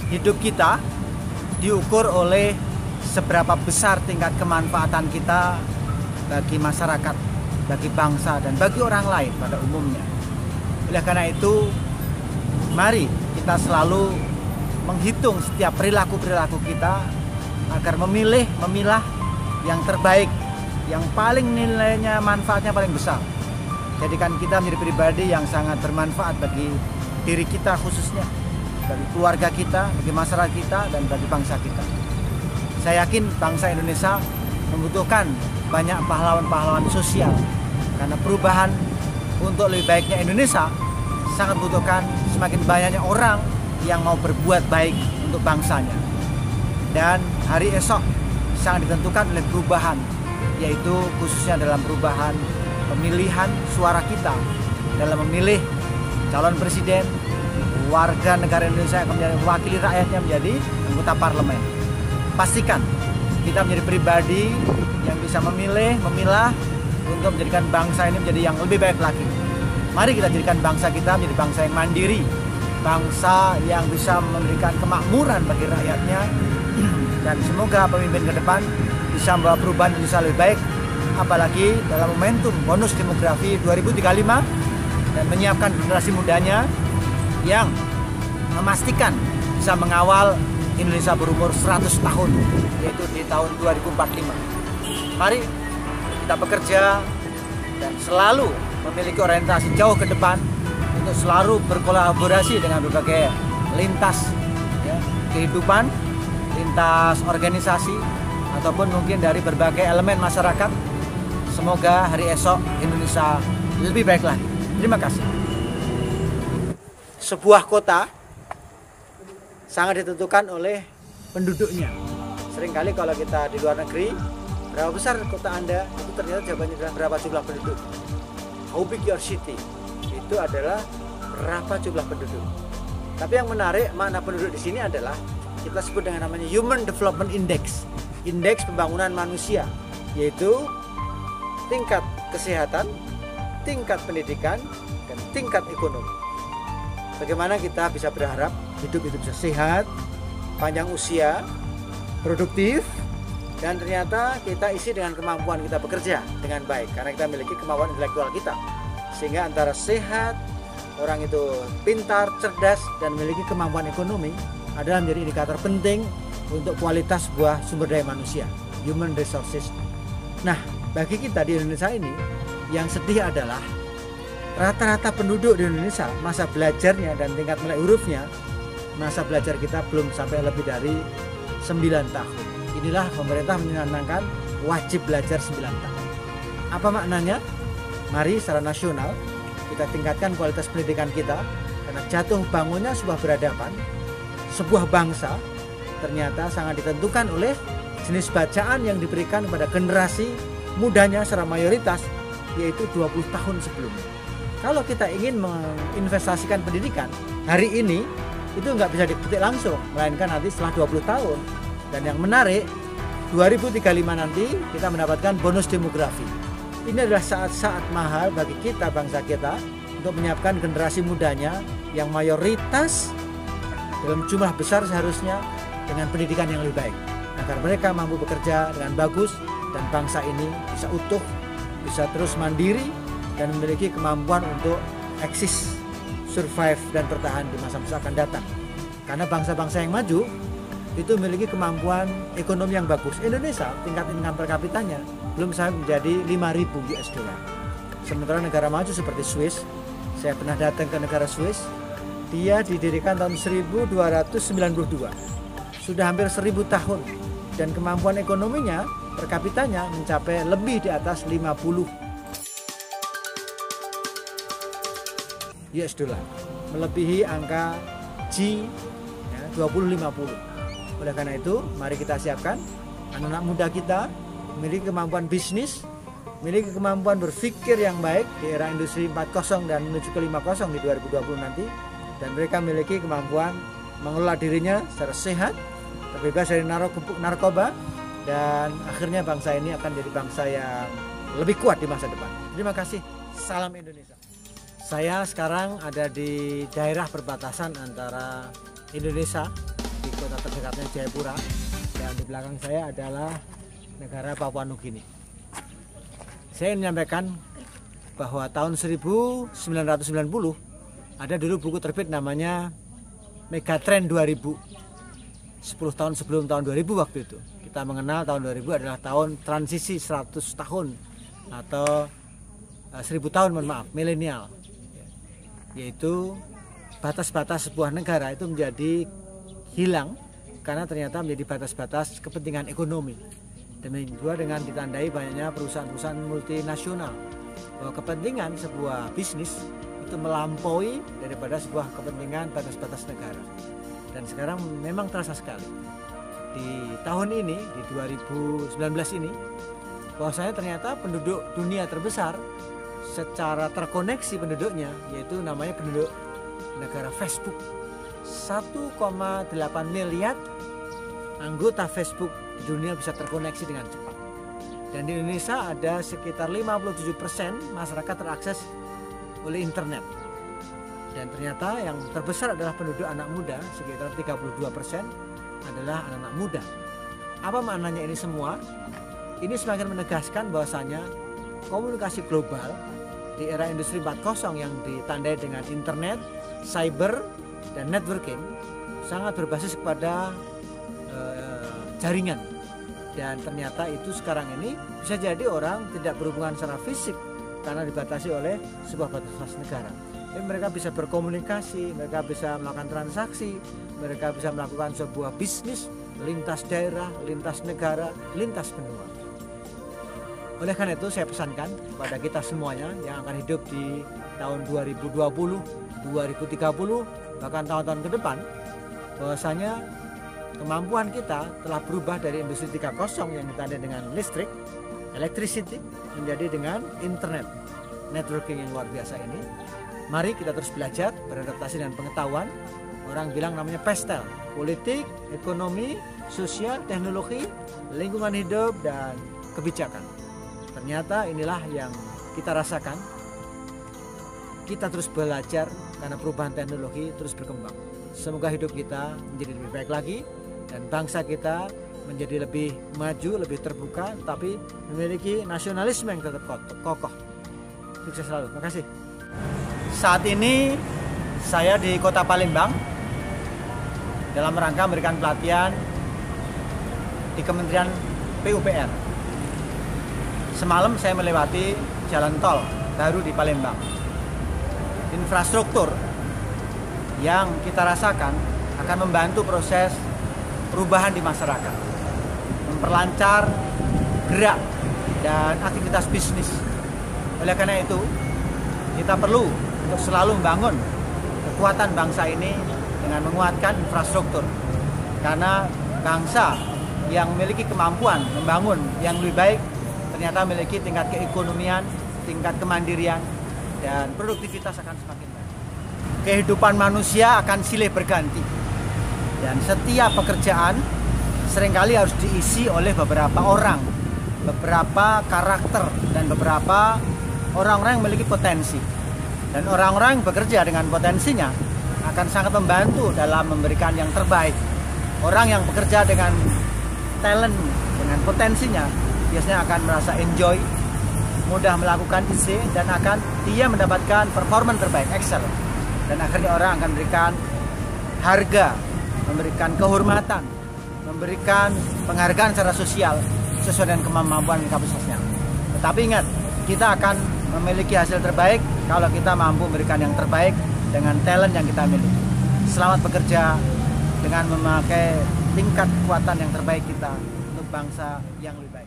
hidup kita diukur oleh seberapa besar tingkat kemanfaatan kita bagi masyarakat, bagi bangsa, dan bagi orang lain pada umumnya. Oleh karena itu, mari kita selalu menghitung setiap perilaku-perilaku kita agar memilah yang terbaik, yang paling nilainya, manfaatnya paling besar. Jadikan kita menjadi pribadi yang sangat bermanfaat bagi diri kita khususnya, bagi keluarga kita, bagi masyarakat kita, dan bagi bangsa kita. Saya yakin bangsa Indonesia membutuhkan banyak pahlawan-pahlawan sosial, karena perubahan untuk lebih baiknya Indonesia sangat membutuhkan semakin banyaknya orang yang mau berbuat baik untuk bangsanya. Dan hari esok sangat ditentukan oleh perubahan, yaitu khususnya dalam perubahan pemilihan suara kita dalam memilih calon presiden, warga negara Indonesia yang akan menjadi wakil rakyatnya menjadi anggota parlemen. Pastikan kita menjadi pribadi yang bisa memilah untuk menjadikan bangsa ini menjadi yang lebih baik lagi. Mari kita jadikan bangsa kita menjadi bangsa yang mandiri, bangsa yang bisa memberikan kemakmuran bagi rakyatnya, dan semoga pemimpin ke depan bisa membawa perubahan Indonesia lebih baik, apalagi dalam momentum bonus demografi 2035 dan menyiapkan generasi mudanya yang memastikan bisa mengawal Indonesia berumur 100 tahun, yaitu di tahun 2045. Mari kita bekerja dan selalu memiliki orientasi jauh ke depan untuk selalu berkolaborasi dengan berbagai lintas kehidupan, lintas organisasi, ataupun mungkin dari berbagai elemen masyarakat. Semoga hari esok Indonesia lebih baik lagi. Terima kasih. Sebuah kota sangat ditentukan oleh penduduknya. Seringkali kalau kita di luar negeri, berapa besar kota Anda, itu ternyata jawabannya adalah berapa jumlah penduduk. How big your city? Itu adalah berapa jumlah penduduk. Tapi yang menarik, makna penduduk di sini adalah kita sebut dengan namanya Human Development Index, indeks pembangunan manusia, yaitu tingkat kesehatan, tingkat pendidikan, dan tingkat ekonomi. Bagaimana kita bisa berharap hidup itu bisa sehat, panjang usia, produktif, dan ternyata kita isi dengan kemampuan kita bekerja dengan baik, karena kita memiliki kemampuan intelektual kita. Sehingga antara sehat, orang itu pintar, cerdas, dan memiliki kemampuan ekonomi adalah menjadi indikator penting untuk kualitas sebuah sumber daya manusia, human resources. Nah, bagi kita di Indonesia ini, yang sedih adalah rata-rata penduduk di Indonesia, masa belajarnya dan tingkat melek hurufnya, masa belajar kita belum sampai lebih dari 9 tahun. Inilah pemerintah mencanangkan wajib belajar 9 tahun. Apa maknanya? Mari secara nasional kita tingkatkan kualitas pendidikan kita, karena jatuh bangunnya sebuah peradaban, sebuah bangsa ternyata sangat ditentukan oleh jenis bacaan yang diberikan kepada generasi mudanya secara mayoritas, yaitu 20 tahun sebelumnya. Kalau kita ingin menginvestasikan pendidikan hari ini, itu nggak bisa dipetik langsung, melainkan nanti setelah 20 tahun. Dan yang menarik, 2035 nanti kita mendapatkan bonus demografi. Ini adalah saat-saat mahal bagi kita, bangsa kita, untuk menyiapkan generasi mudanya yang mayoritas dalam jumlah besar seharusnya dengan pendidikan yang lebih baik, agar mereka mampu bekerja dengan bagus dan bangsa ini bisa utuh, bisa terus mandiri, dan memiliki kemampuan untuk eksis, survive, dan bertahan di masa-masa akan datang. Karena bangsa-bangsa yang maju itu memiliki kemampuan ekonomi yang bagus. Indonesia tingkat income per kapitanya belum sampai menjadi 5.000 US dollar. Sementara negara maju seperti Swiss, saya pernah datang ke negara Swiss, dia didirikan tahun 1292, sudah hampir 1000 tahun, dan kemampuan ekonominya per kapitanya mencapai lebih di atas 50 US dollar, melebihi angka G 2050. Oleh karena itu, mari kita siapkan anak-anak muda kita memiliki kemampuan bisnis, memiliki kemampuan berpikir yang baik di era industri 4.0 dan menuju ke 5.0 di 2020 nanti, dan mereka memiliki kemampuan mengelola dirinya secara sehat, terbebas dari narkoba, dan akhirnya bangsa ini akan jadi bangsa yang lebih kuat di masa depan. Terima kasih. Salam Indonesia. Saya sekarang ada di daerah perbatasan antara Indonesia, kota terdekatnya Jayapura, dan di belakang saya adalah negara Papua Nugini. Saya ingin menyampaikan bahwa tahun 1990 ada dulu buku terbit namanya Megatrend 2000. 10 tahun sebelum tahun 2000 waktu itu. Kita mengenal tahun 2000 adalah tahun transisi 100 tahun atau 1000 tahun, mohon maaf, milenial. Yaitu batas-batas sebuah negara itu menjadi hilang karena ternyata menjadi batas-batas kepentingan ekonomi. Demikian juga dengan ditandai banyaknya perusahaan-perusahaan multinasional. Bahwa kepentingan sebuah bisnis itu melampaui daripada sebuah kepentingan batas-batas negara. Dan sekarang memang terasa sekali di tahun ini, di 2019 ini, bahwasanya ternyata penduduk dunia terbesar secara terkoneksi penduduknya, yaitu namanya penduduk negara Facebook. 1,8 miliar anggota Facebook di dunia bisa terkoneksi dengan cepat. Dan di Indonesia ada sekitar 57% masyarakat terakses oleh internet. Dan ternyata yang terbesar adalah penduduk anak muda, sekitar 32% adalah anak-anak muda. Apa maknanya ini semua? Ini semakin menegaskan bahwasanya komunikasi global di era industri 4.0 yang ditandai dengan internet, cyber, dan networking sangat berbasis kepada jaringan. Dan ternyata itu sekarang ini bisa jadi orang tidak berhubungan secara fisik karena dibatasi oleh sebuah batas negara. Jadi mereka bisa berkomunikasi, mereka bisa melakukan transaksi, mereka bisa melakukan sebuah bisnis lintas daerah, lintas negara, lintas benua. Oleh karena itu saya pesankan kepada kita semuanya yang akan hidup di tahun 2020, 2030, bahkan tahun-tahun ke depan, bahwasanya kemampuan kita telah berubah dari industri 3.0 yang ditandai dengan listrik, electricity, menjadi dengan internet, networking yang luar biasa ini. Mari kita terus belajar, beradaptasi dengan pengetahuan. Orang bilang namanya PESTEL, politik, ekonomi, sosial, teknologi, lingkungan hidup, dan kebijakan. Ternyata inilah yang kita rasakan. Kita terus belajar karena perubahan teknologi terus berkembang. Semoga hidup kita menjadi lebih baik lagi dan bangsa kita menjadi lebih maju, lebih terbuka, tapi memiliki nasionalisme yang tetap kokoh. Sukses selalu. Terima kasih. Saat ini saya di Kota Palembang dalam rangka memberikan pelatihan di Kementerian PUPR. Semalam saya melewati jalan tol baru di Palembang. Infrastruktur yang kita rasakan akan membantu proses perubahan di masyarakat, memperlancar gerak dan aktivitas bisnis. Oleh karena itu, kita perlu untuk selalu membangun kekuatan bangsa ini dengan menguatkan infrastruktur. Karena bangsa yang memiliki kemampuan membangun yang lebih baik ternyata memiliki tingkat keekonomian, tingkat kemandirian, dan produktivitas akan semakin baik. Kehidupan manusia akan silih berganti. Dan setiap pekerjaan seringkali harus diisi oleh beberapa orang, beberapa karakter, dan beberapa orang-orang yang memiliki potensi. Dan orang-orang yang bekerja dengan potensinya akan sangat membantu dalam memberikan yang terbaik. Orang yang bekerja dengan talent, dengan potensinya, biasanya akan merasa enjoy, mudah melakukan IC, dan akan dia mendapatkan performance terbaik, excellent. Dan akhirnya orang akan memberikan harga, memberikan kehormatan, memberikan penghargaan secara sosial sesuai dengan kemampuan kapasitasnya. Tetapi ingat, kita akan memiliki hasil terbaik kalau kita mampu memberikan yang terbaik dengan talent yang kita miliki. Selamat bekerja dengan memakai tingkat kekuatan yang terbaik kita untuk bangsa yang lebih baik.